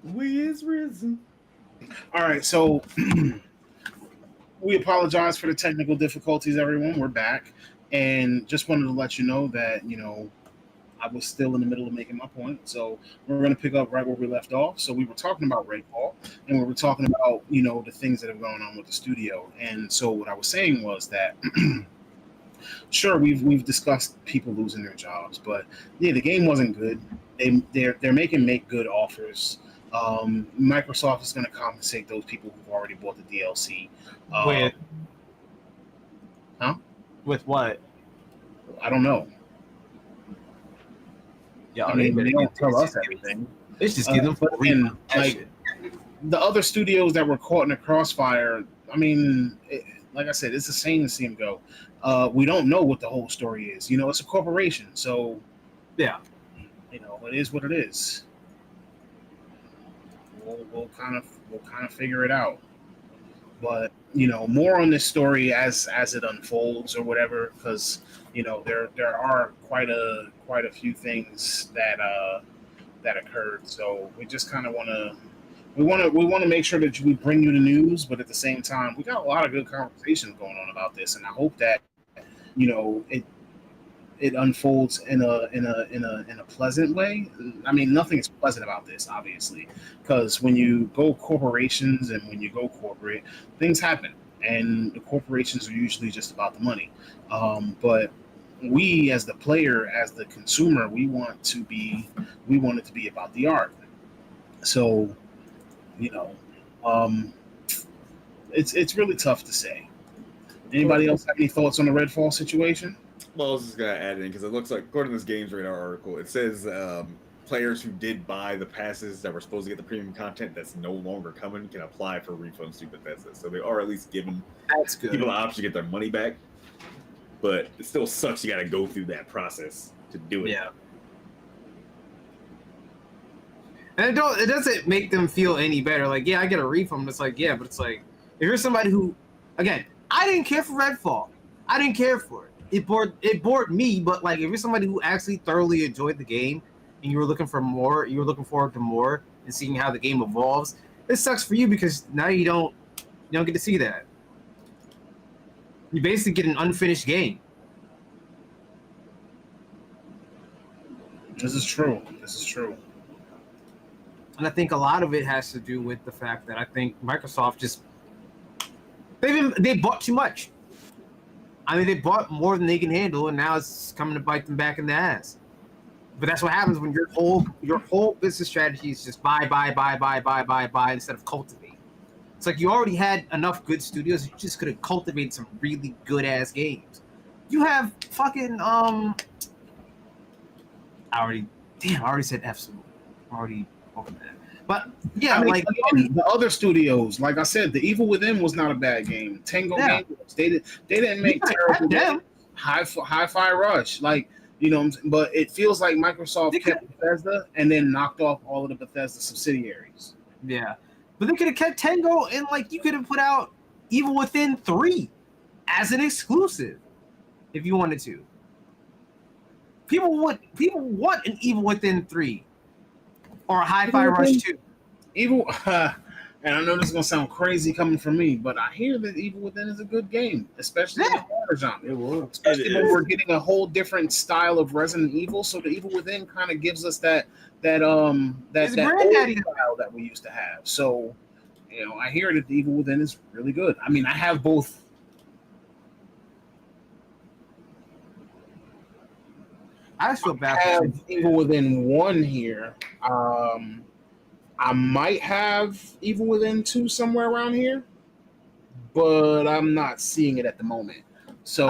We is risen. All right, so we apologize for the technical difficulties, everyone. We're back, and just wanted to let you know that I was still in the middle of making my point. So we're going to pick up right where we left off. So we were talking about Redfall, and we were talking about the things that have gone on with the studio. And so what I was saying was that sure we've discussed people losing their jobs, but yeah, the game wasn't good. They're making make good offers. Microsoft is going to compensate those people who've already bought the DLC. Uh, With huh? with what? I don't know. I Y'all, they mean, better they get don't tell us this. everything. Let's just give them But full then, refund. That like shit. the other studios that were caught in the crossfire, I mean, like I said, it's the same as Team Go. We don't know what the whole story is. It's a corporation, so Yeah. it is what it is. We'll kind of figure it out. But more on this story as it unfolds or whatever, because there are quite a few things that occurred. So we just kind of want to make sure that we bring you the news, but at the same time, we got a lot of good conversations going on about this, and I hope that it unfolds in a pleasant way. I mean, nothing is pleasant about this, obviously, because when you go corporations and when you go corporate, things happen, and the corporations are usually just about the money. But we, as the player, as the consumer, we want it to be about the art. So you know, um, it's really tough to say. Anybody else have any thoughts on the Redfall situation? Well, I was just gonna add in because it looks like, according to this Games Radar article, it says players who did buy the passes that were supposed to get the premium content that's no longer coming can apply for refunds to Bethesda. So they are at least giving That's good. people the option to get their money back. But it still sucks. You got to go through that process to do it. Yeah. And it doesn't make them feel any better. Like, yeah, I get a refund. It's like, yeah, but it's like, if you're somebody who, again, I didn't care for Redfall. I didn't care for it. It bored me, but like, if you're somebody who actually thoroughly enjoyed the game and you were looking for more, you were looking forward to more and seeing how the game evolves, it sucks for you because now you don't get to see that. You basically get an unfinished game. This is true. This is true. And I think a lot of it has to do with the fact that I think Microsoft just they bought too much. I mean, they bought more than they can handle, and now it's coming to bite them back in the ass. But that's what happens when your whole business strategy is just buy instead of cultivate. It's like you already had enough good studios, you just could have cultivated some really good ass games. You have fucking I already said F Smoke. Already over that. But yeah, I mean, like again, the other studios, like I said, The Evil Within was not a bad game. Tango Yeah. Games, they didn't make could've terrible kept them. games. Hi-Fi Rush, like but it feels like Microsoft They could- kept Bethesda and then knocked off all of the Bethesda subsidiaries. Yeah. But they could have kept Tango and like you could have put out Evil Within 3 as an exclusive if you wanted to. People want an Evil Within 3 or a Hi-Fi Rush 2. Evil, and I know this is gonna sound crazy coming from me, but I hear that Evil Within is a good game, especially in the horror genre. It will. Especially when we're getting a whole different style of Resident Evil. So the Evil Within kind of gives us that It's old granddaddy. style that we used to have. So I hear that the Evil Within is really good. I mean, I have both. I just feel I bad have for Evil Within 1 here. I might have Evil Within 2 somewhere around here, but I'm not seeing it at the moment. So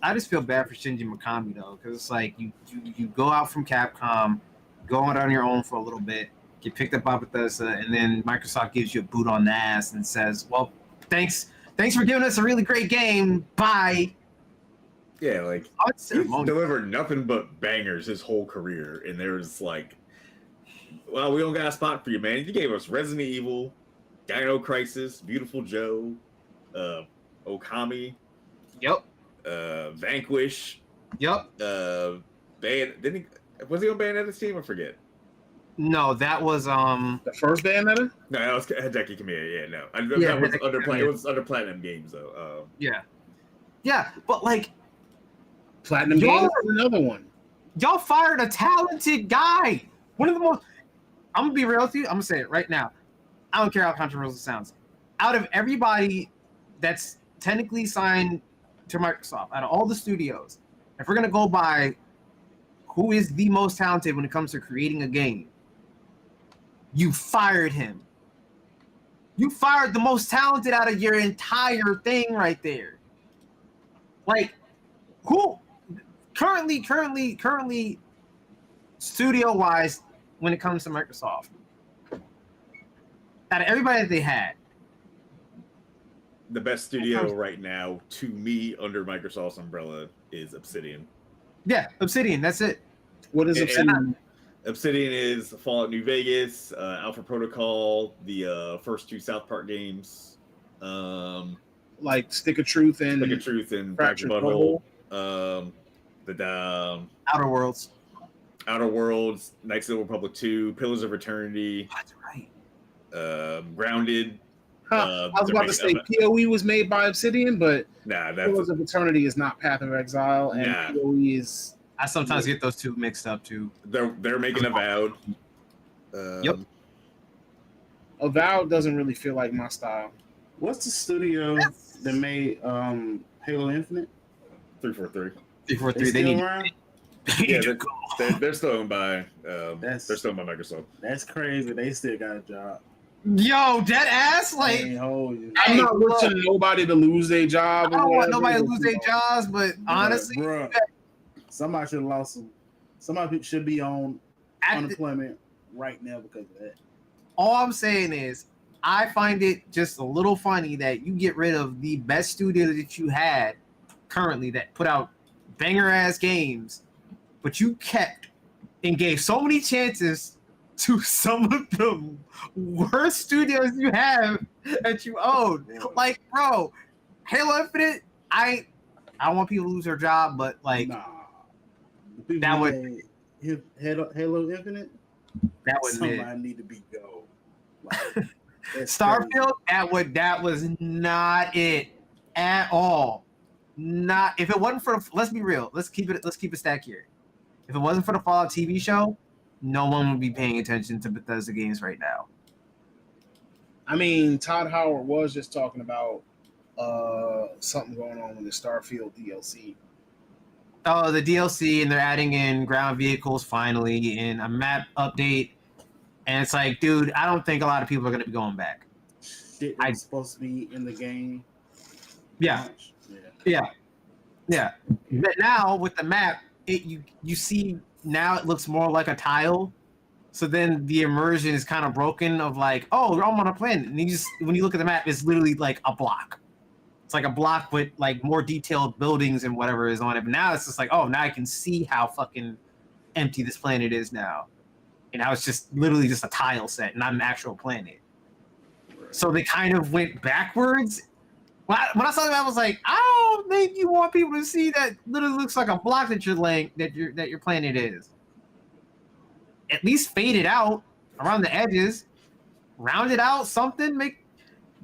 I just feel bad for Shinji Mikami though, because it's like you go out from Capcom, go out on your own for a little bit, get picked up by Bethesda, and then Microsoft gives you a boot on the ass and says, "Well, thanks for giving us a really great game. Bye." Yeah, like he's delivered nothing but bangers his whole career, and there's like, well, we don't got a spot for you, man. You gave us Resident Evil, Dino Crisis, Beautiful Joe, Okami, Yep. Vanquish. Yep. Was he on Bayonetta's team? I forget. No, that was The first Bayonetta? No, that was Hideki Kamiya. Yeah, no. Yeah, That was Hideki under Kamiya. It was under Platinum Games though. yeah, but like Platinum Y'all- Games is another one. y'all fired a talented guy. One of the most. I'm gonna be real with you. I'm gonna say it right now. I don't care how controversial it sounds. Out of everybody that's technically signed to Microsoft, out of all the studios, if we're gonna go by who is the most talented when it comes to creating a game, you fired him. You fired the most talented out of your entire thing right there. Like, who currently studio wise, when it comes to Microsoft, out of everybody that they had, The best studio right now, to me, under Microsoft's umbrella, is Obsidian. yeah, Obsidian, that's it. What is And- Obsidian? Obsidian is Fallout New Vegas, Alpha Protocol, the first 2 South Park games, Like Stick of Truth and Stick of Truth and Fractured Fractured Butthole, the Outer Worlds. Outer Worlds, Knights of the Republic 2, Pillars of Eternity, That's right. Grounded. Huh, I was they're about to say making- PoE was made by Obsidian, but Nah, that's Pillars of Eternity is not Path of Exile, and Nah. PoE is I sometimes get those two mixed up too. they're making Avowed. Yep. Avowed doesn't really feel like my style. What's the studio that made Halo Infinite? 343. 343. They They still need. around? Yeah, they're still owned by they're That's- still owned by Microsoft. That's crazy. They still got a job. Yo, dead ass. I Like, ain't hold you. I'm Hey, not look. wishing nobody to lose their job. I don't or want whatever, nobody to but, lose you their know, jobs, but honestly, Bruh, somebody should have lost some. Somebody should be on at the- unemployment right now because of that. all I'm saying is, I find it just a little funny that you get rid of the best studio that you had currently that put out banger ass games, but you kept and gave so many chances to some of the worst studios you have that you own. Like, bro, Halo Infinite, I don't want people to lose their job, but like Nah. The people that who would- made Halo Infinite, that was it. somebody need to be go. Like, that's Starfield, that was not it at all. Not if it wasn't for. Let's be real. Let's keep it stacked here. If it wasn't for the Fallout TV show, no one would be paying attention to Bethesda games right now. I mean, Todd Howard was just talking about something going on with the Starfield DLC. Oh, the DLC, and they're adding in ground vehicles finally, and a map update. And it's like, dude, I don't think a lot of people are going to be going back. shit that's supposed to be in the game. Yeah. launch. Yeah. But now with the map, you see now it looks more like a tile. So then the immersion is kind of broken of like, oh, I'm on a planet. And you just when you look at the map, it's literally like a block. It's like a block with like more detailed buildings and whatever is on it. But now it's just like, oh, now I can see how fucking empty this planet is now. And now it's just literally just a tile set, not an actual planet. So they kind of went backwards. When I saw that, I was like, I don't think you want people to see that literally looks like a block that you're laying that your planet is. At least fade it out around the edges, round it out, something.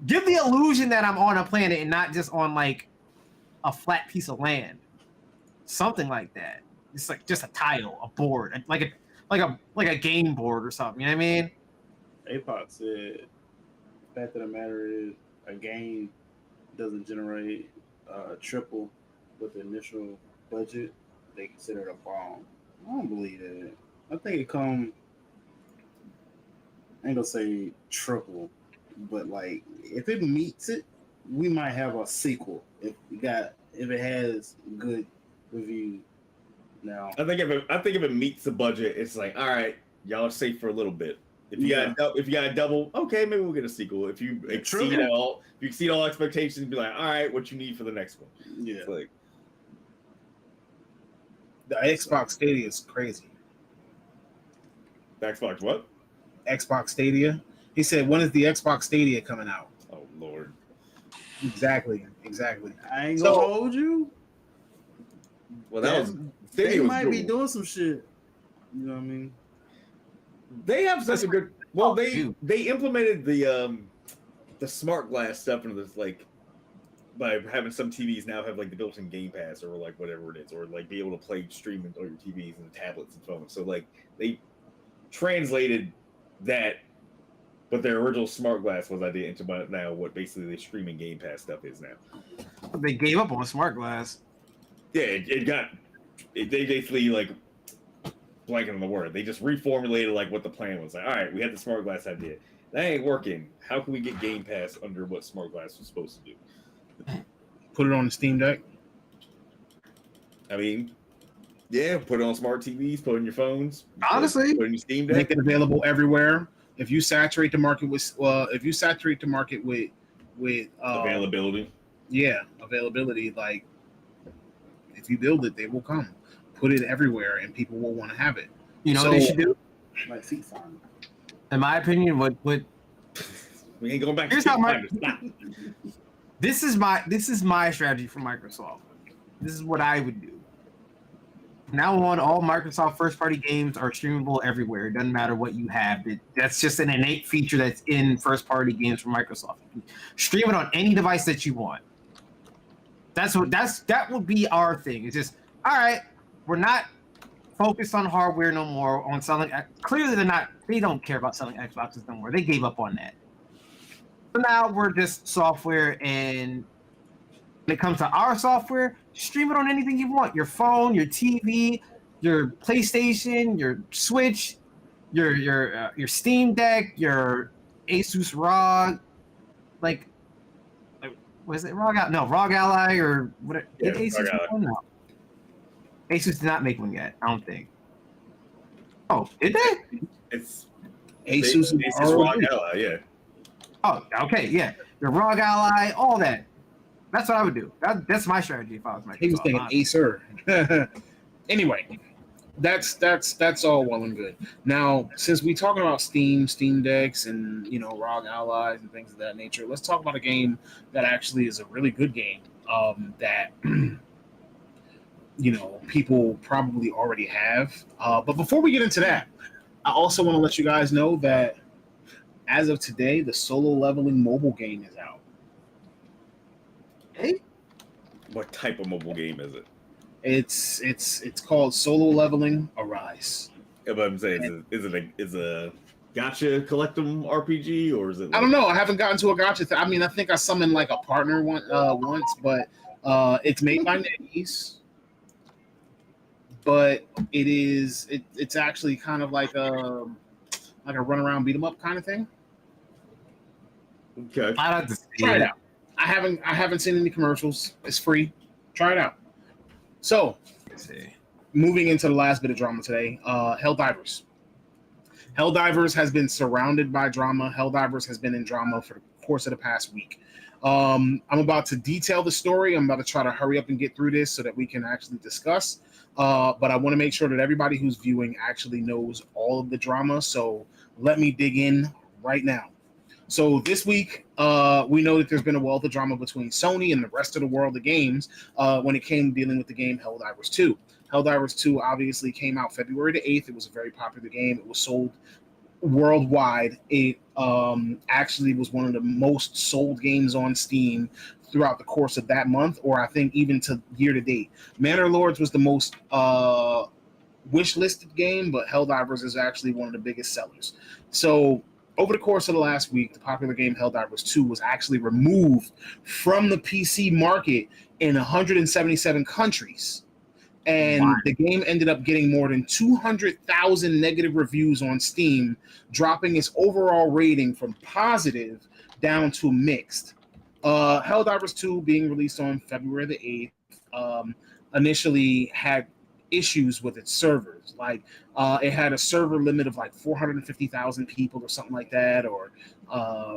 Give the illusion that I'm on a planet and not just on like a flat piece of land. Something like that. It's like just a tile, a board, like a game board or something. You know what I mean? APOC said, the fact of the matter is, a game doesn't generate triple with the initial budget. They consider it a bomb. I don't believe that. I think it come. I ain't gonna say triple, but like if it meets it, we might have a sequel. If it has good reviews. Now I think if it meets the budget, it's like, all right, y'all are safe for a little bit. If you got a double, okay, maybe we'll get a sequel. If you exceed all expectations, be like, all right, what you need for the next one? yeah, It's like, The Xbox Stadia is crazy. Xbox what? Xbox Stadia. He said, when is the Xbox Stadia coming out? Oh Lord. Exactly. I ain't So- gonna hold you. Well, They Stadia was might be good. doing some shit. You know what I mean? They have such a good. Well, Dude. they implemented the smart glass stuff into this, like, by having some TVs now have like the built-in Game Pass or like whatever it is, or like be able to play streaming on your TVs and tablets and phones. So like they translated that, but their original smart glass was idea into now what basically the streaming Game Pass stuff is now. They gave up on smart glass. Yeah, they basically like blanking on the word. They just reformulated like what the plan was. Like, all right, we had the smart glass idea. That ain't working. How can we get Game Pass under what smart glass was supposed to do? Put it on the Steam Deck. I mean, yeah, put it on smart TVs, put it on your phones. Honestly, put it on your Steam Deck. Make it available everywhere. If you saturate the market with Availability. Yeah, availability. Like, if you build it, they will come. Put it everywhere, and people will want to have it. you know what they should do? Like FIFA. In my opinion, what We ain't going back. Here's to how Street my- Fighter. Stop. this is my strategy for Microsoft. This is what I would do. From now on, all Microsoft first-party games are streamable everywhere. It doesn't matter what you have. That's just an innate feature that's in first-party games from Microsoft. You can stream it on any device that you want. That would be our thing. It's just, all right, we're not focused on hardware no more, on selling. Clearly, they don't care about selling Xboxes no more. They gave up on that. So now we're just software, and when it comes to our software, stream it on anything you want. Your phone, your TV, your PlayStation, your Switch, your Steam Deck, your Asus ROG, like was it ROG? No, ROG Ally or what? Yeah, Did Asus ROG make one? No. Asus did not make one yet. I don't think. Oh, did they? It's Asus ROG Ally, yeah. Oh, okay, yeah. Your ROG Ally, all that. That's what I would do. That's my strategy if I was Microsoft. He was thinking Acer. Anyway, that's all well and good. Now, since we talking about Steam Decks, and ROG Allies and things of that nature, let's talk about a game that actually is a really good game. That people probably already have. But before we get into that, I also want to let you guys know that as of today, the Solo Leveling mobile game is out. Hey? What type of mobile game is it? It's called Solo Leveling Arise. Yeah, but I'm saying, is it a gacha collectum RPG, or is it? I don't know. I haven't gotten to a gacha. I mean, I think I summoned like a partner once, but it's made by NetEase. But it's actually kind of like a run around beat 'em up kind of thing. Okay. I'd have to see Try it out. I haven't seen any commercials. It's free. Try it out. So, moving into the last bit of drama today, Helldivers. Helldivers has been surrounded by drama. Helldivers has been in drama for the course of the past week. I'm about to detail the story. I'm about to try to hurry up and get through this so that we can actually discuss. But I want to make sure that everybody who's viewing actually knows all of the drama. So let me dig in right now. So this week, we know that there's been a wealth of drama between Sony and the rest of the world of games when it came dealing with the game Helldivers 2. Helldivers 2 obviously came out February the 8th. It was a very popular game. It was sold worldwide. It actually was one of the most sold games on Steam throughout the course of that month, or I think even to year to date. Manor Lords was the most wish-listed game, but Helldivers is actually one of the biggest sellers. So over the course of the last week, the popular game Helldivers 2 was actually removed from the PC market in 177 countries. And the game ended up getting more than 200,000 negative reviews on Steam, dropping its overall rating from positive down to mixed. Helldivers 2 being released on February the 8th initially had issues with its servers. Like it had a server limit of like 450,000 people or something like that, or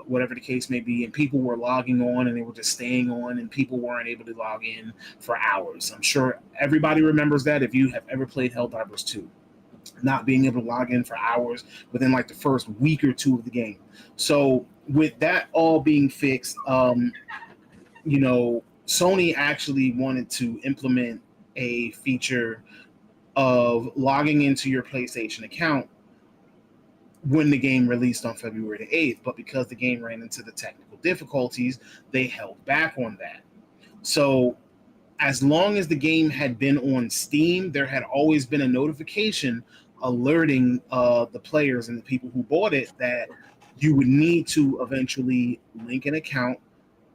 whatever the case may be, and people were logging on and they were just staying on, and people weren't able to log in for hours. I'm sure everybody remembers that if you have ever played Helldivers 2, not being able to log in for hours within like the first week or two of the game. So with that all being fixed, Sony actually wanted to implement a feature of logging into your PlayStation account when the game released on February the 8th. But because the game ran into the technical difficulties, they held back on that. So as long as the game had been on Steam, there had always been a notification alerting the players and the people who bought it that you would need to eventually link an account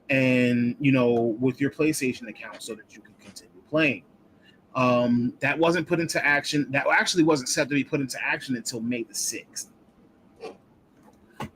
and, with your PlayStation account so that you can continue playing. That wasn't put into action. That actually wasn't set to be put into action until May the 6th.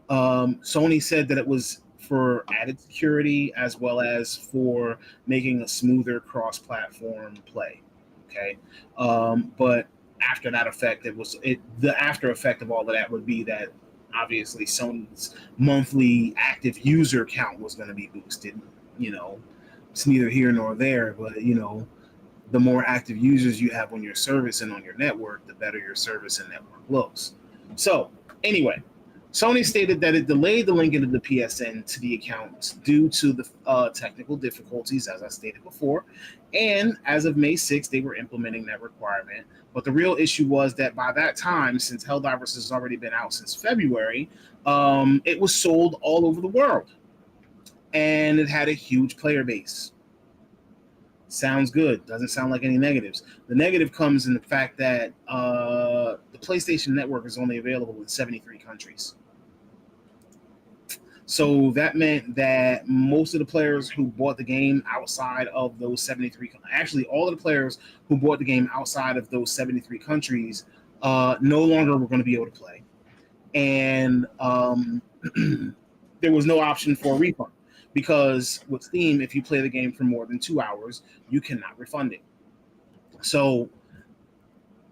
Sony said that it was for added security as well as for making a smoother cross-platform play. Okay. But after that effect, the after effect of all of that would be that obviously Sony's monthly active user count was going to be boosted. It's neither here nor there, but the more active users you have on your service and on your network, the better your service and network looks. So anyway, Sony stated that it delayed the linking of the PSN to the accounts due to the technical difficulties, as I stated before. And as of May 6th, they were implementing that requirement. But the real issue was that by that time, since Helldivers has already been out since February, it was sold all over the world. And it had a huge player base. Sounds good. Doesn't sound like any negatives. The negative comes in the fact that the PlayStation Network is only available in 73 countries. So that meant that most of the players who bought the game outside of those 73, actually all of the players who bought the game outside of those 73 countries no longer were going to be able to play. And there was no option for a refund. Because with Steam, if you play the game for more than 2 hours, you cannot refund it. So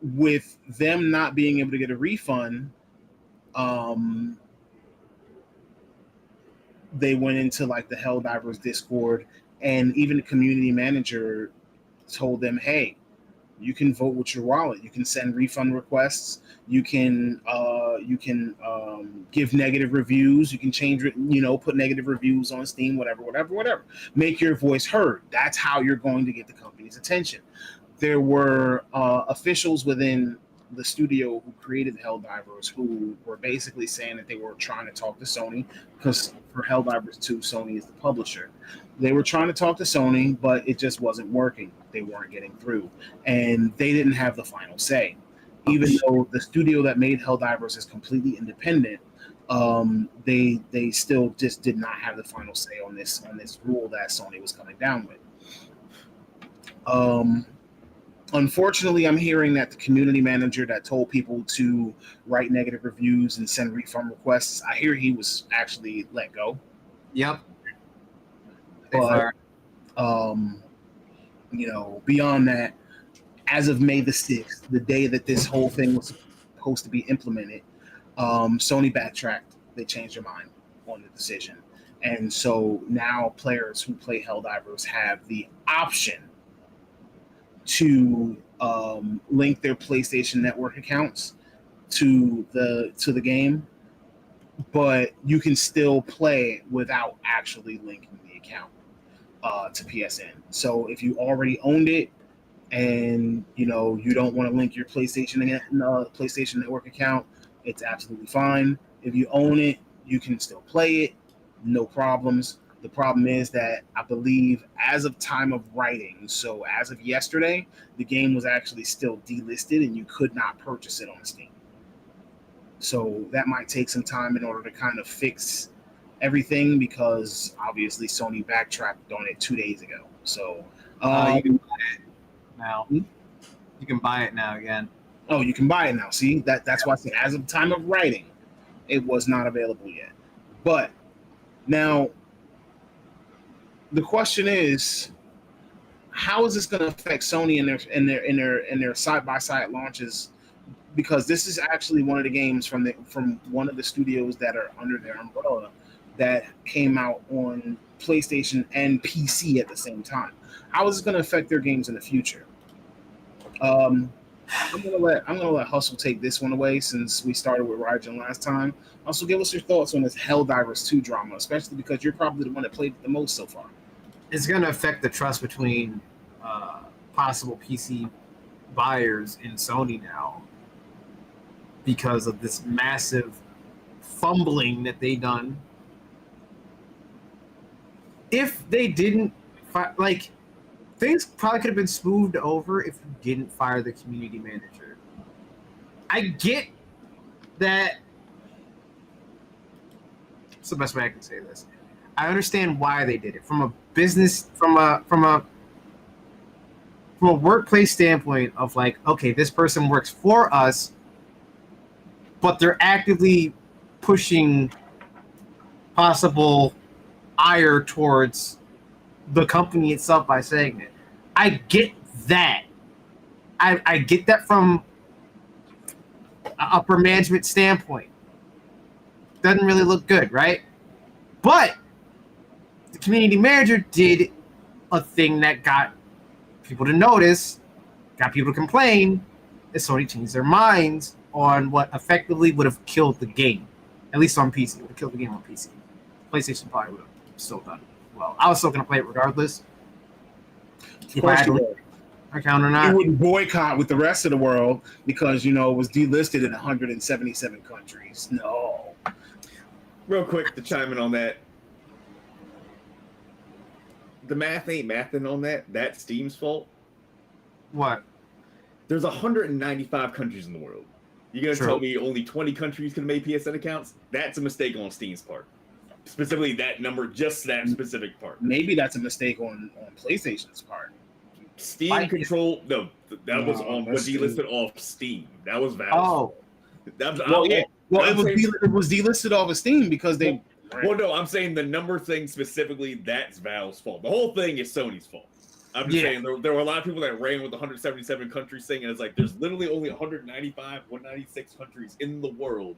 with them not being able to get a refund, they went into like the Helldivers Discord, and even the community manager told them, hey, you can vote with your wallet. You can send refund requests. You can give negative reviews. You can change it, put negative reviews on Steam, whatever. Make your voice heard. That's how you're going to get the company's attention. There were officials within the studio who created Helldivers who were basically saying that they were trying to talk to Sony, because for Helldivers 2, Sony is the publisher. They were trying to talk to Sony, but it just wasn't working. They weren't getting through, and they didn't have the final say. Even though the studio that made Helldivers is completely independent, they still just did not have the final say on this rule that Sony was coming down with. Unfortunately, I'm hearing that the community manager that told people to write negative reviews and send refund requests, I hear he was actually let go. Yep. But, beyond that, as of May the 6th, the day that this whole thing was supposed to be implemented, Sony backtracked. They changed their mind on the decision. And so now players who play Helldivers have the option to link their PlayStation Network accounts to the game, but you can still play without actually linking the account to PSN. So if you already owned it and you don't want to link your PlayStation Network account, it's absolutely fine. If you own it, you can still play it, no problems. The problem is that I believe as of time of writing, so as of yesterday, the game was actually still delisted and you could not purchase it on Steam. So that might take some time in order to kind of fix everything, because obviously Sony backtracked on it 2 days ago. So you can buy it now. You can buy it now again. Oh, you can buy it now. See, that's why I said as of time of writing, it was not available yet. But now the question is, how is this going to affect Sony in their side-by-side launches? Because this is actually one of the games from one of the studios that are under their umbrella that came out on PlayStation and PC at the same time. How is this going to affect their games in the future? I'm gonna let Hustle take this one away, since we started with Raijin last time. Hustle, give us your thoughts on this Helldivers 2 drama, especially because you're probably the one that played it the most so far. It's going to affect the trust between possible PC buyers in Sony now, because of this massive fumbling that they done. If they didn't, like, things probably could have been smoothed over if you didn't fire the community manager. I get that. That's the best way I can say this. I understand why they did it from a business, from a workplace standpoint of like, okay, this person works for us, but they're actively pushing possible ire towards the company itself by saying it. I get that. I get that from an upper management standpoint. Doesn't really look good, right? But the community manager did a thing that got people to notice, got people to complain, and Sony changed their minds on what effectively would have killed the game. At least on PC. It would have killed the game on PC. PlayStation probably would have still done well. I was still going to play it regardless. Of course you would. Account or not. You wouldn't boycott with the rest of the world because, it was delisted in 177 countries. No. Real quick to chime in on that. The math ain't mathing on that. That's Steam's fault. What? There's 195 countries in the world. You're going to tell me only 20 countries can make PSN accounts? That's a mistake on Steam's part. Specifically that number, just that specific part. Maybe that's a mistake on PlayStation's part. Steam control, no, that was on was delisted off Steam. That was Valve. Oh. It was delisted off of Steam because they... Well, no, I'm saying the number thing specifically, that's Valve's fault. The whole thing is Sony's fault. I'm just saying there were a lot of people that ran with 177 countries thing, and it's like there's literally only 195, 196 countries in the world.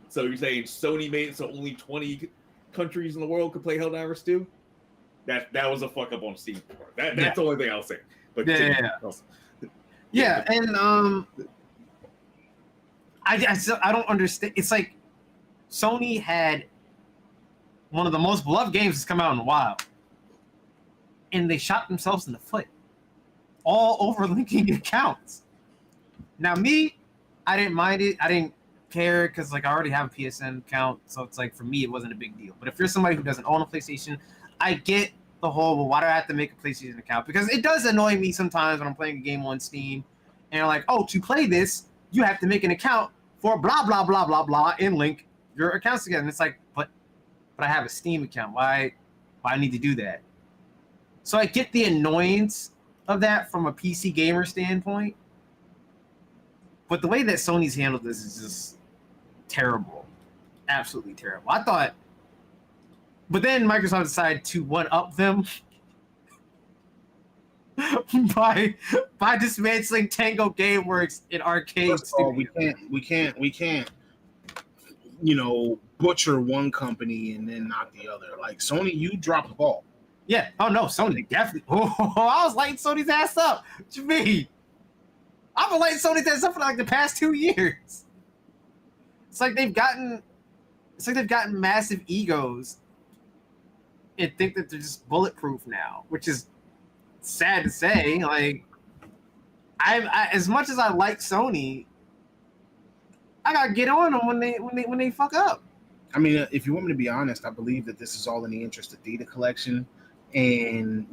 So you're saying Sony made it so only 20 countries in the world could play Helldivers 2? That was a fuck up on Steam. That's the only thing I'll say. But yeah, and I don't understand. It's like Sony had one of the most beloved games that's come out in a while, and they shot themselves in the foot, all over linking accounts. Now, me, I didn't mind it. I didn't care because like I already have a PSN account, so it's like for me it wasn't a big deal. But if you're somebody who doesn't own a PlayStation, I get the whole, well, why do I have to make a PlayStation account? Because it does annoy me sometimes when I'm playing a game on Steam and you're like, oh, to play this, you have to make an account for blah, blah, blah, blah, blah, and link your accounts together. And it's like, but I have a Steam account. Why I need to do that? So I get the annoyance of that from a PC gamer standpoint. But the way that Sony's handled this is just terrible. Absolutely terrible. I thought, but then Microsoft decided to one-up them by dismantling Tango Gameworks in arcade studios. We can't butcher one company and then not the other. Like Sony, you dropped the ball. Yeah. Oh no, Sony definitely. Oh, I was lighting Sony's ass up. What you mean? I've been lighting Sony's ass up for like the past 2 years. It's like they've gotten massive egos and think that they're just bulletproof now, which is sad to say. Like, I as much as I like Sony, I gotta get on them when they fuck up. I mean, if you want me to be honest, I believe that this is all in the interest of data collection and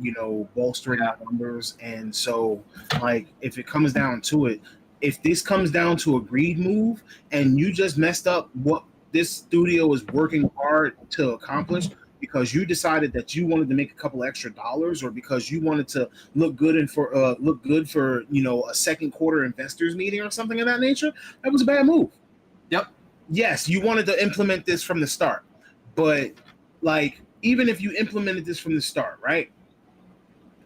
bolstering our numbers. And so, like, if it comes down to it, if this comes down to a greed move and you just messed up what this studio is working hard to accomplish because you decided that you wanted to make a couple extra dollars or because you wanted to look good for a second quarter investors meeting or something of that nature, that was a bad move. Yep. Yes, you wanted to implement this from the start, but like even if you implemented this from the start, right?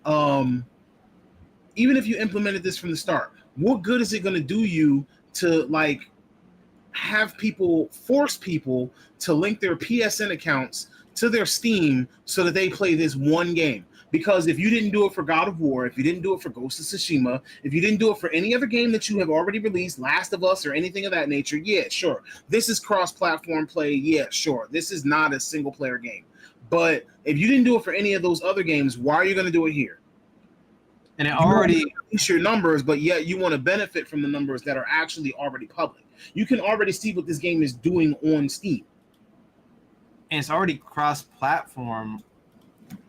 Even if you implemented this from the start, what good is it going to do you to like have people force people to link their PSN accounts to their Steam so that they play this one game? Because if you didn't do it for God of War, if you didn't do it for Ghost of Tsushima, if you didn't do it for any other game that you have already released, Last of Us or anything of that nature, yeah, sure. This is cross-platform play, yeah, sure. This is not a single-player game. But if you didn't do it for any of those other games, why are you going to do it here? And it already increase your numbers, but yet you want to benefit from the numbers that are actually already public. You can already see what this game is doing on Steam. and it's already cross-platform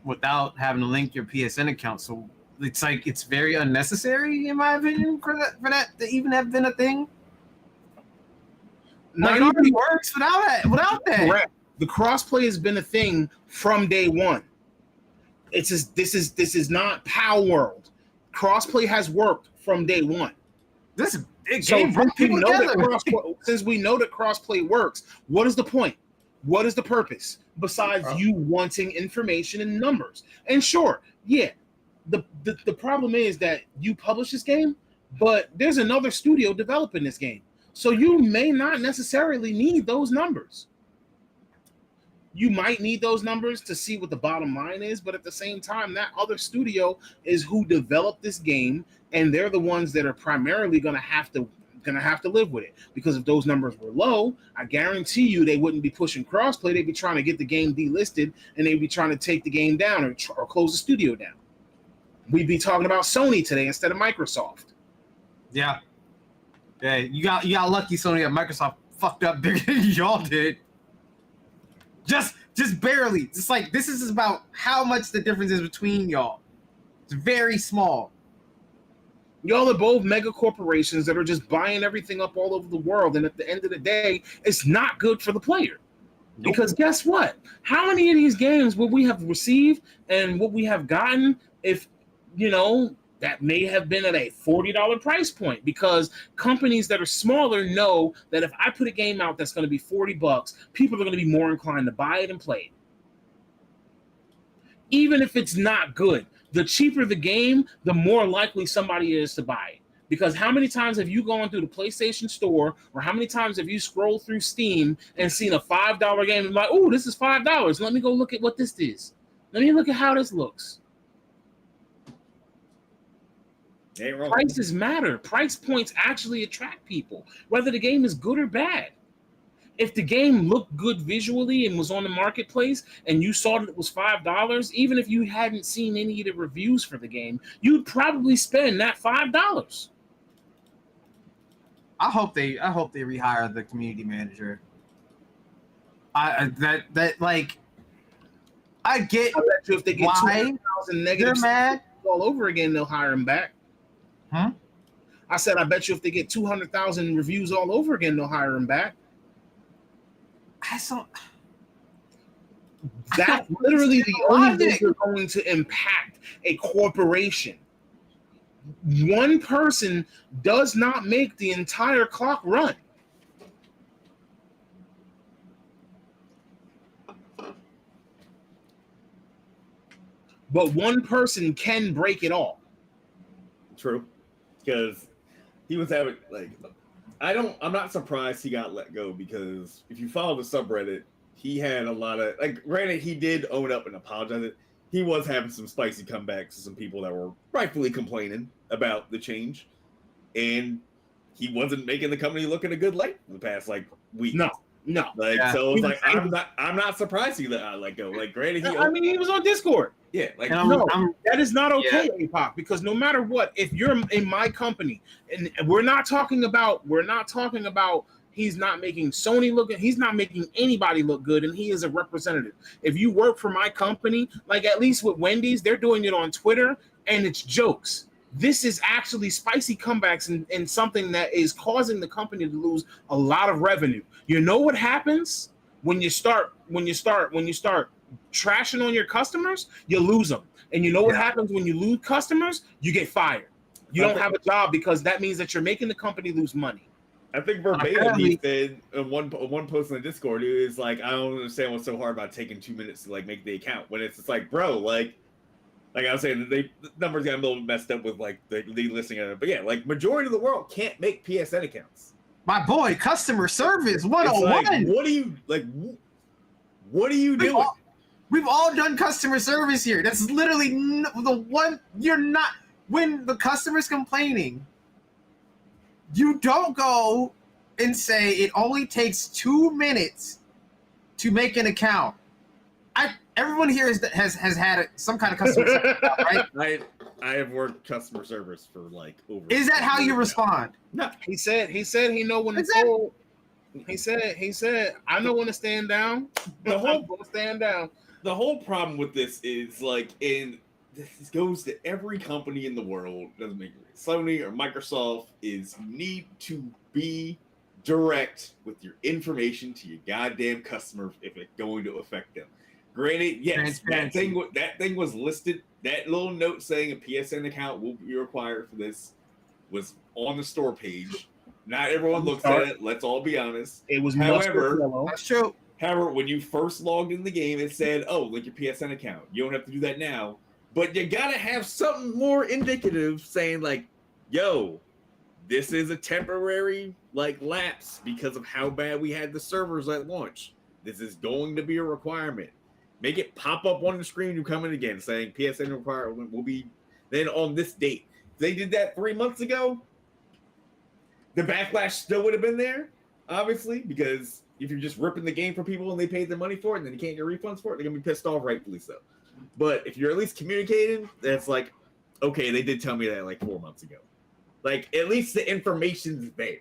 without having to link your PSN account. So it's like it's very unnecessary, in my opinion, for that to even have been a thing. Like, it already works without that. Correct. The crossplay has been a thing from day one. This is not Power World. Crossplay has worked from day one. This game So brought people together. since we know that crossplay works, what is the point? What is the purpose besides you wanting information and numbers? And sure, yeah, the problem is that you publish this game, but there's another studio developing this game. So you may not necessarily need those numbers. You might need those numbers to see what the bottom line is, but at the same time, that other studio is who developed this game, and they're the ones that are primarily gonna have to live with it. Because if those numbers were low, I guarantee you they wouldn't be pushing crossplay. They'd be trying to get the game delisted, and they'd be trying to take the game down or close the studio down. We'd be talking about Sony today instead of Microsoft. Yeah, you got lucky. Sony and Microsoft fucked up bigger than y'all did. Just barely. It's like this is about how much the difference is between y'all. It's very small. Y'all are both mega corporations that are just buying everything up all over the world, and at the end of the day, it's not good for the player. Nope. Because guess what? How many of these games would we have received and what we have gotten if, that may have been at a $40 price point? Because companies that are smaller know that if I put a game out that's going to be $40, people are going to be more inclined to buy it and play it. Even if it's not good, the cheaper the game, the more likely somebody is to buy it. Because how many times have you gone through the PlayStation Store, or how many times have you scrolled through Steam and seen a $5 game and like, oh, this is $5. Let me go look at what this is. Let me look at how this looks. Ain't wrong. Prices matter. Price points actually attract people, whether the game is good or bad. If the game looked good visually and was on the marketplace and you saw that it was $5, even if you hadn't seen any of the reviews for the game, you'd probably spend that $5. I hope they rehire the community manager. I get I bet you if they get why 200,000 negative they're mad all over again, they'll hire him back. I said, I bet you if they get 200,000 reviews all over again, they'll hire him back. That's literally the only way you're going to impact a corporation. One person does not make the entire clock run. But one person can break it all. True. Because he was having, I'm not surprised he got let go, because if you follow the subreddit, he had a lot of, granted, he did own up and apologize. He was having some spicy comebacks to some people that were rightfully complaining about the change. And he wasn't making the company look in a good light in the past, week. No. So it's I'm not surprised he let go. Granted, he was on Discord. Yeah, that is not okay, APOC, because no matter what, if you're in my company, and we're not talking about he's not making Sony look good, he's not making anybody look good, and he is a representative. If you work for my company, at least with Wendy's, they're doing it on Twitter, and it's jokes. This is actually spicy comebacks and something that is causing the company to lose a lot of revenue. You know what happens when you start trashing on your customers? You lose them. And you know what happens when you lose customers? You get fired. You don't have a job, because that means that you're making the company lose money. I think verbatim he said in one post in the Discord, it was I don't understand what's so hard about taking 2 minutes to make the account, when it's bro, like I was saying, the numbers got a little messed up with the listing of it. But yeah, majority of the world can't make PSN accounts. My boy, customer service 101. What are you doing? We've all done customer service here. That's literally the one you're not. When the customer's complaining, you don't go and say it only takes 2 minutes to make an account. Everyone here has had some kind of customer service account, right? I have worked customer service for over. Is that how you respond? No, he said he know when to call. He said, I know when to stand down. The whole I'm gonna stand down. The whole problem with this is like, this goes to every company in the world. Doesn't make it Sony or Microsoft is you need to be direct with your information to your goddamn customers if it's going to affect them. Granted, yes, that thing was listed. That little note saying a PSN account will be required for this was on the store page. Not everyone looks at it. Let's all be honest. It was, however, that's true. However, when you first logged in the game, it said, "Oh, link your PSN account." You don't have to do that now, but you gotta have something more indicative, saying like, "Yo, this is a temporary like lapse because of how bad we had the servers at launch. This is going to be a requirement." Make it pop up on the screen. You come in again saying PSN requirement will be then on this date. If they did that 3 months ago, the backlash still would have been there, obviously, because if you're just ripping the game for people and they paid their money for it and then you can't get refunds for it, they're gonna be pissed off, rightfully so. But if you're at least communicating, that's like, okay, they did tell me that like 4 months ago. Like, at least the information's there.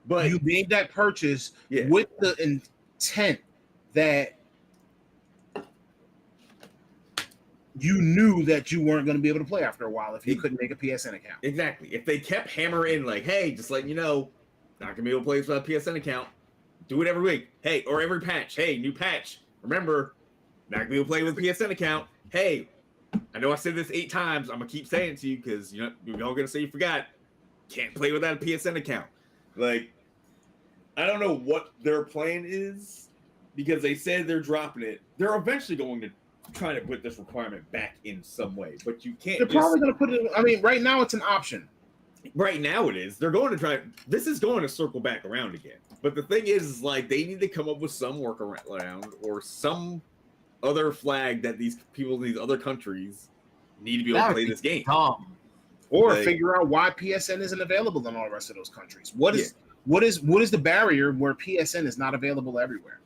But you made that purchase with the intent that you knew that you weren't going to be able to play after a while if you couldn't make a PSN account. Exactly. If they kept hammering like, hey, just letting you know, not going to be able to play without a PSN account. Do it every week. Hey, or every patch. Hey, new patch. Remember, not going to be able to play with a PSN account. Hey, I know I said this 8 times. I'm going to keep saying it to you because you're all going to say you forgot. Can't play without a PSN account. Like, I don't know what their plan is because they said they're dropping it. They're eventually going to trying to put this requirement back in some way, but you can't. They're probably going to put it. I mean, right now it's an option. Right now it is. They're going to try. This is going to circle back around again. But the thing is, like, they need to come up with some workaround or some other flag that these people in these other countries need to be able to play this game. Or figure out why PSN isn't available in all the rest of those countries. What is the barrier where PSN is not available everywhere?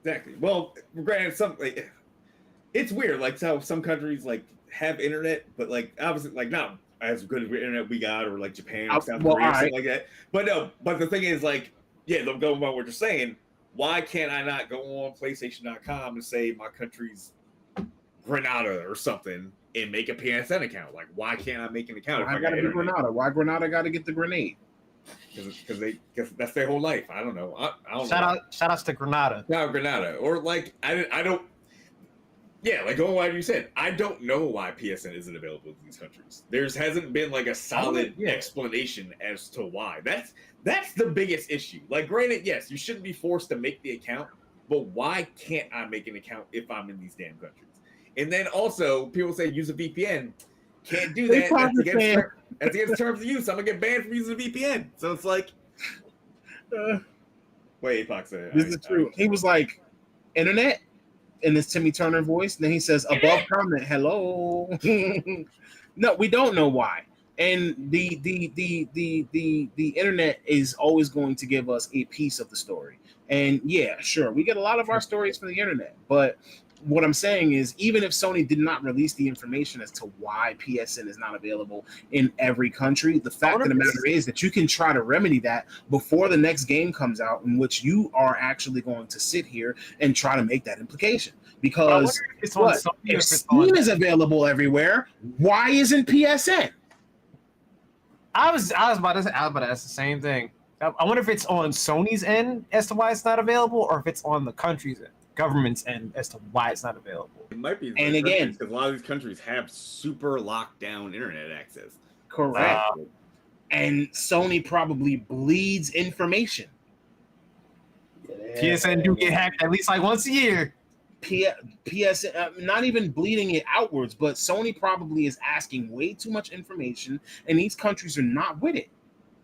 Exactly. Well, granted, it's weird, like how some countries like have internet, but like obviously like not as good as the internet we got, or like Japan or South Korea or something like that. But no, but the thing is, like, yeah, they'll go about what you're saying. Why can't I not go on PlayStation.com and say my country's Grenada or something and make a PSN account? Like, why can't I make an account? I gotta be Grenada. Why Grenada got to get the grenade? Because that's their whole life. I don't know. I don't know. Shout outs to Grenada. No, Grenada, or like I don't. Yeah, like going what you said, I don't know why PSN isn't available in these countries. There hasn't been like a solid explanation as to why. That's the biggest issue. Like, granted, yes, you shouldn't be forced to make the account, but why can't I make an account if I'm in these damn countries? And then also, people say use a VPN. Can't do that. That's against terms of use. I'm gonna get banned from using a VPN. So it's like, wait, Apoc said this is true. He was like, internet. In this Timmy Turner voice, and then he says above comment, hello. No, we don't know why. And the internet is always going to give us a piece of the story. And yeah, sure, we get a lot of our stories from the internet, but what I'm saying is, even if Sony did not release the information as to why PSN is not available in every country, the fact of the matter is that you can try to remedy that before the next game comes out, in which you are actually going to sit here and try to make that implication. Because if Steam is available everywhere, why isn't PSN? I was about to ask the same thing. I wonder if it's on Sony's end as to why it's not available, or if it's on the country's end, government's end, as to why it's not available. It might be, and again, because a lot of these countries have super locked down internet access. Correct. And Sony probably bleeds information. PSN do get hacked at least like once a year. PSN, not even bleeding it outwards, but Sony probably is asking way too much information, and these countries are not with it,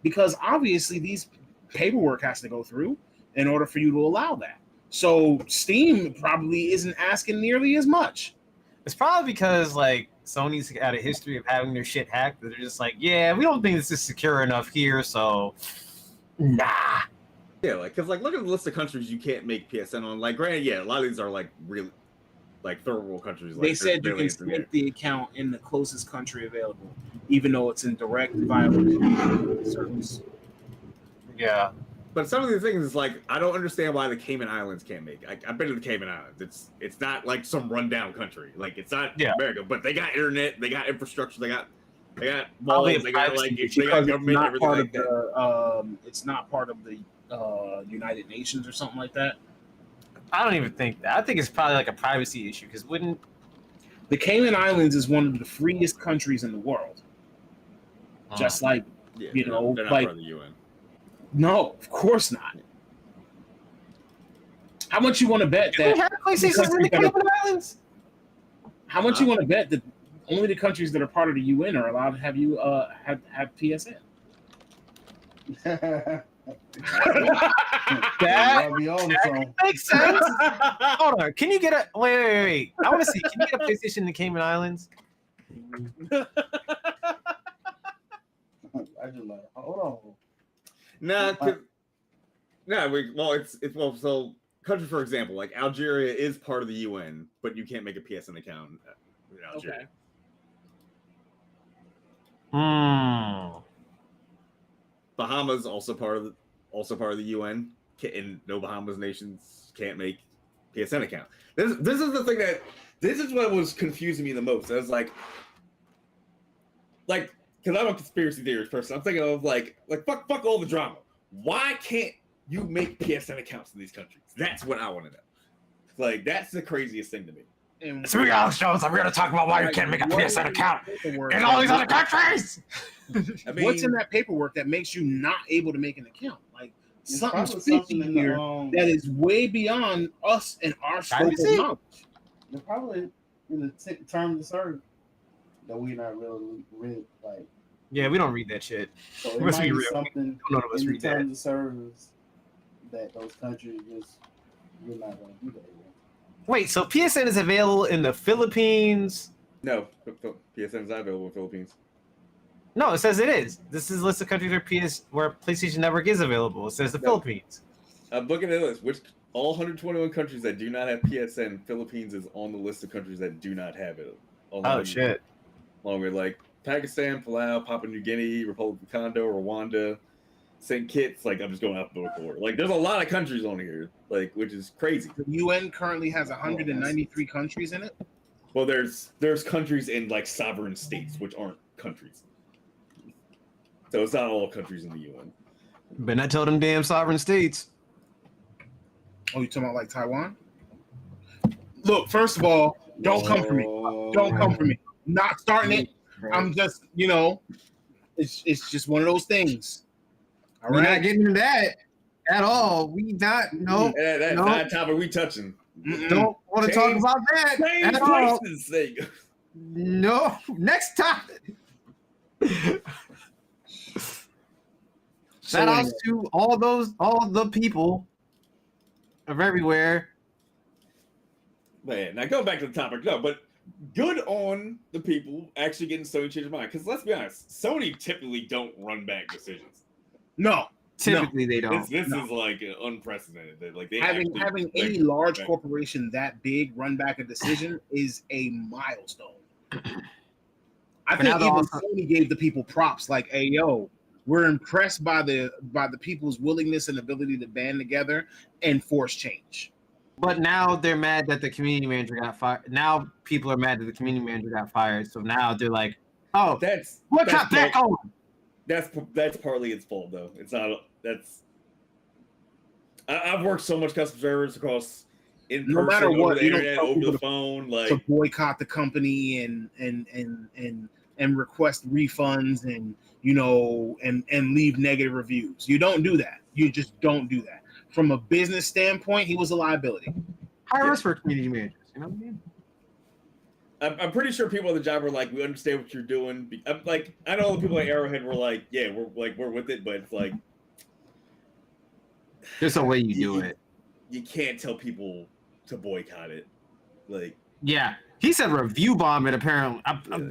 because obviously these paperwork has to go through in order for you to allow that. So Steam probably isn't asking nearly as much. It's probably because like Sony's got a history of having their shit hacked, that they're just like, yeah, we don't think this is secure enough here, so nah. Yeah, like, because like look at the list of countries you can't make PSN on. Like, granted, yeah, a lot of these are like really like third world countries. They said you can split the account in the closest country available, even though it's in direct violation of the service. Yeah. But some of these things is like I don't understand why the Cayman Islands can't make. I've been to the Cayman Islands. It's not like some rundown country. Like it's not America, but they got internet, they got infrastructure, they got malls, they got like they got government, everything like that. It's not part of the United Nations or something like that. I don't even think that. I think it's probably like a privacy issue because the Cayman Islands is one of the freest countries in the world. Just like they're like not part of the UN. No, of course not. How much you want to bet that? We have PlayStation in the Cayman Islands. How much you want to bet that only the countries that are part of the UN are allowed to have you have PSN? That that makes sense. Hold on, can you get a wait? I want to see. Can you get a PlayStation in the Cayman Islands? I just like hold on. So country for example, like Algeria is part of the UN, but you can't make a PSN account in Algeria. Hmm. Bahamas also part of the UN, and no Bahamas nations can't make PSN account. This is the thing this is what was confusing me the most. I was like because I'm a conspiracy theorist person. I'm thinking of like fuck all the drama. Why can't you make PSN accounts in these countries? That's what I want to know. Like that's the craziest thing to me. It's me, Alex Jones. I'm here to talk about why you can't make a PSN account in all these other countries. I mean, What's in that paperwork that makes you not able to make an account? Like It's something's probably speaking something in here the, that is way beyond us and our scope of Privacy? knowledge. they're probably in the terms of service that we're not really read like. Yeah, we don't read that shit. So it Let's might be be real. something None of us in the read that. terms of service that those countries just we're not going to do that with. Wait, so PSN is available in the Philippines? no, PSN is not available in the Philippines. No, it says it is. This is a list of countries where PlayStation Network is available. It says the Philippines. I'm looking at this. Which all 121 countries that do not have PSN, Philippines is on the list of countries that do not have it. Oh shit! Along with like Pakistan, Palau, Papua New Guinea, Republic of Congo, Rwanda, St. Kitts. Like I'm just going alphabetical order. Like there's a lot of countries on here, like which is crazy. The UN currently has 193 countries in it. Well, there's countries in like sovereign states which aren't countries. So it's not all countries in the UN. But not tell them damn sovereign states. Oh, you talking about like Taiwan? Look, first of all, don't come for me. Don't come for me. Not starting it. I'm just, it's just one of those things. All We're right. not getting into that at all. We not no. That's no. not a topic we touching. Don't want to talk Change- about that Change at all. places, sake. No. Next topic. Shout outs to all the people of everywhere. Man, now going back to the topic, no, but good on the people actually getting Sony to change their mind. Because let's be honest, Sony typically don't run back decisions. No. Typically, they don't. This is like unprecedented. Like they Having any large corporation that big run back a decision is a milestone. I think even Sony gave the people props. Like, hey, yo, we're impressed by the people's willingness and ability to band together and force change. But now they're mad that the community manager got fired. Now people are mad that the community manager got fired. So now they're like, "Oh, that's back on." That's partly its fault though. It's not. I've worked so much custom servers across in no person, matter over what, the you don't internet, tell over people the phone, like to boycott the company and request refunds and and leave negative reviews. You don't do that. You just don't do that. From a business standpoint, he was a liability. High risk for community managers. You know what I mean? I'm pretty sure people on the job were like, we understand what you're doing. I'm like, I know the people at Arrowhead were like, yeah, we're with it, but it's like there's a way you do it. You can't tell people to boycott it. Like, yeah, he said review bomb it. Apparently,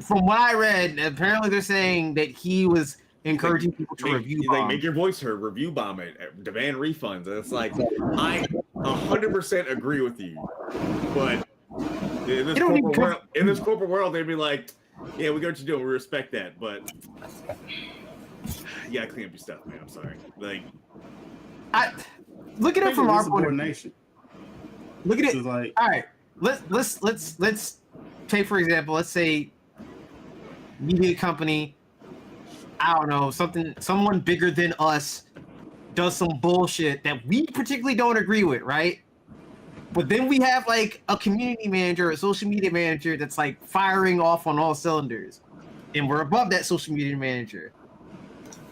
from what I read, apparently they're saying that he was encouraging people to review bomb. Like, make your voice heard, review bomb it, demand refunds. And it's like, I 100% agree with you, but in this corporate world, they'd be like, yeah, we get what you're doing, we respect that, but you gotta clean up your stuff, man. I'm sorry. Like, Look at it from our point of view. insubordination. Look at it. It's like, All right, let's take for example. Let's say media company. I don't know, someone bigger than us does some bullshit that we particularly don't agree with, right? But then we have like a community manager, a social media manager that's like firing off on all cylinders, and we're above that social media manager.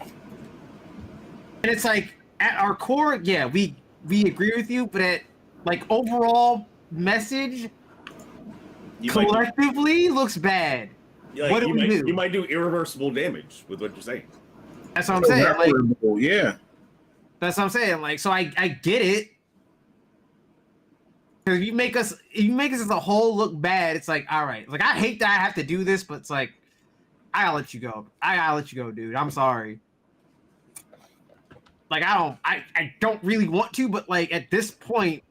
And it's like at our core, yeah, we agree with you, but at like overall message, collectively looks bad. Like, what do we do? You might do irreversible damage with what you're saying. That's what I'm saying. Like, yeah, that's what I'm saying. Like, so I get it. Because you make us as a whole look bad. It's like, all right. Like, I hate that I have to do this, but it's like, I gotta let you go. Dude. I'm sorry. Like, I don't really want to, but like at this point,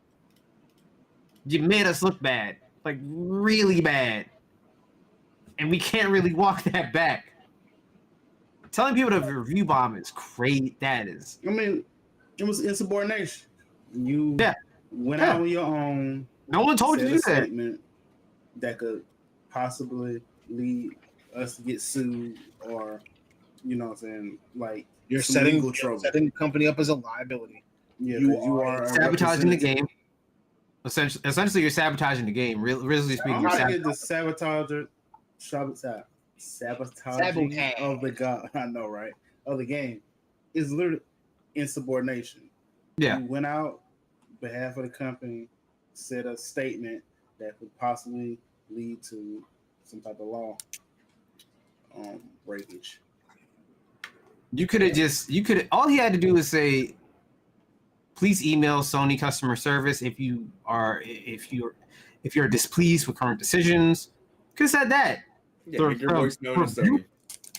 you made us look bad. Like really bad. And we can't really walk that back. Telling people to review bomb is great. That is. I mean, it was insubordination. You went out on your own. No one told you to do that. Statement that could possibly lead us to get sued, or you know what I'm saying, like you're setting the company up as a liability. Yeah, you are sabotaging the game. Essentially, you're sabotaging the game. Really speaking, you're sabotaging the sabotage of the god. I know, right? Of the game is literally insubordination. Yeah, you went out behalf of the company, said a statement that could possibly lead to some type of law breakage. All he had to do was say, please email Sony customer service if you're displeased with current decisions. Could have said that. Yeah, make your voice known to Sony.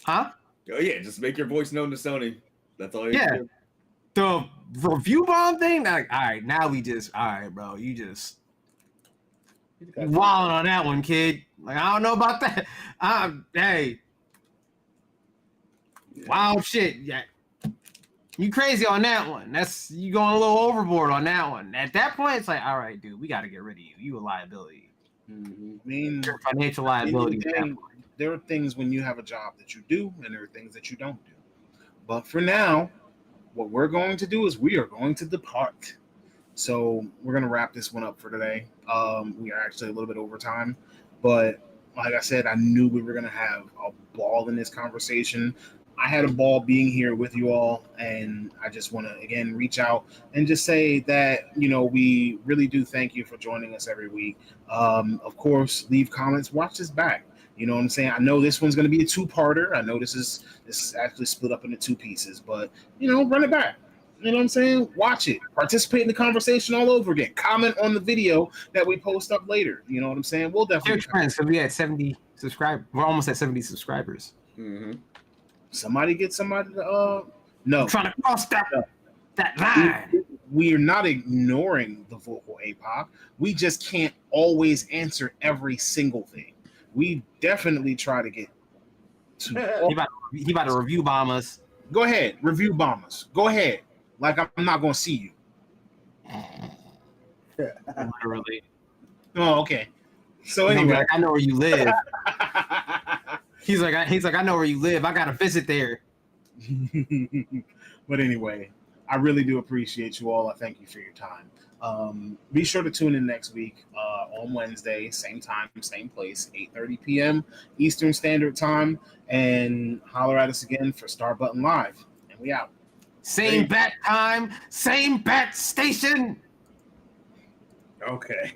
Huh? Oh yeah, just make your voice known to Sony. That's all you have to do. The review bomb thing, like, all right, now all right, bro, you just wilding on that one, kid. Like, I don't know about that. Hey, wild shit. Yeah, you crazy on that one. You going a little overboard on that one. At that point, it's like, all right, dude, we got to get rid of you. You a liability. Mm-hmm. I mean, you're a financial liability. There are things when you have a job that you do, and there are things that you don't do. But for now, what we're going to do is we are going to depart. So we're going to wrap this one up for today. We are actually a little bit over time, but like I said, I knew we were going to have a ball in this conversation. I had a ball being here with you all, and I just want to again reach out and just say that, you know, we really do thank you for joining us every week. Of course, leave comments, watch this back. You know what I'm saying? I know this one's going to be a two-parter. I know this is actually split up into two pieces, but, you know, run it back. You know what I'm saying? Watch it. Participate in the conversation all over again. Comment on the video that we post up later. You know what I'm saying? We'll definitely. Friends, so we had 70 subscribers. We're almost at 70 subscribers. Mm-hmm. Somebody get somebody to, no. I'm trying to cross that line. We are not ignoring the vocal APOC. We just can't always answer every single thing. We definitely try to get to. He about to review bomb us. Go ahead, review bomb us. Go ahead. Like I'm not gonna see you. Literally. Oh, okay. So anyway, like, I know where you live. he's like, I know where you live. I got a visit there. But anyway, I really do appreciate you all. I thank you for your time. Be sure to tune in next week on Wednesday, same time, same place, 8:30 p.m. Eastern Standard Time, and holler at us again for Star Button Live. And we out. Same bat time, same bat station. Okay.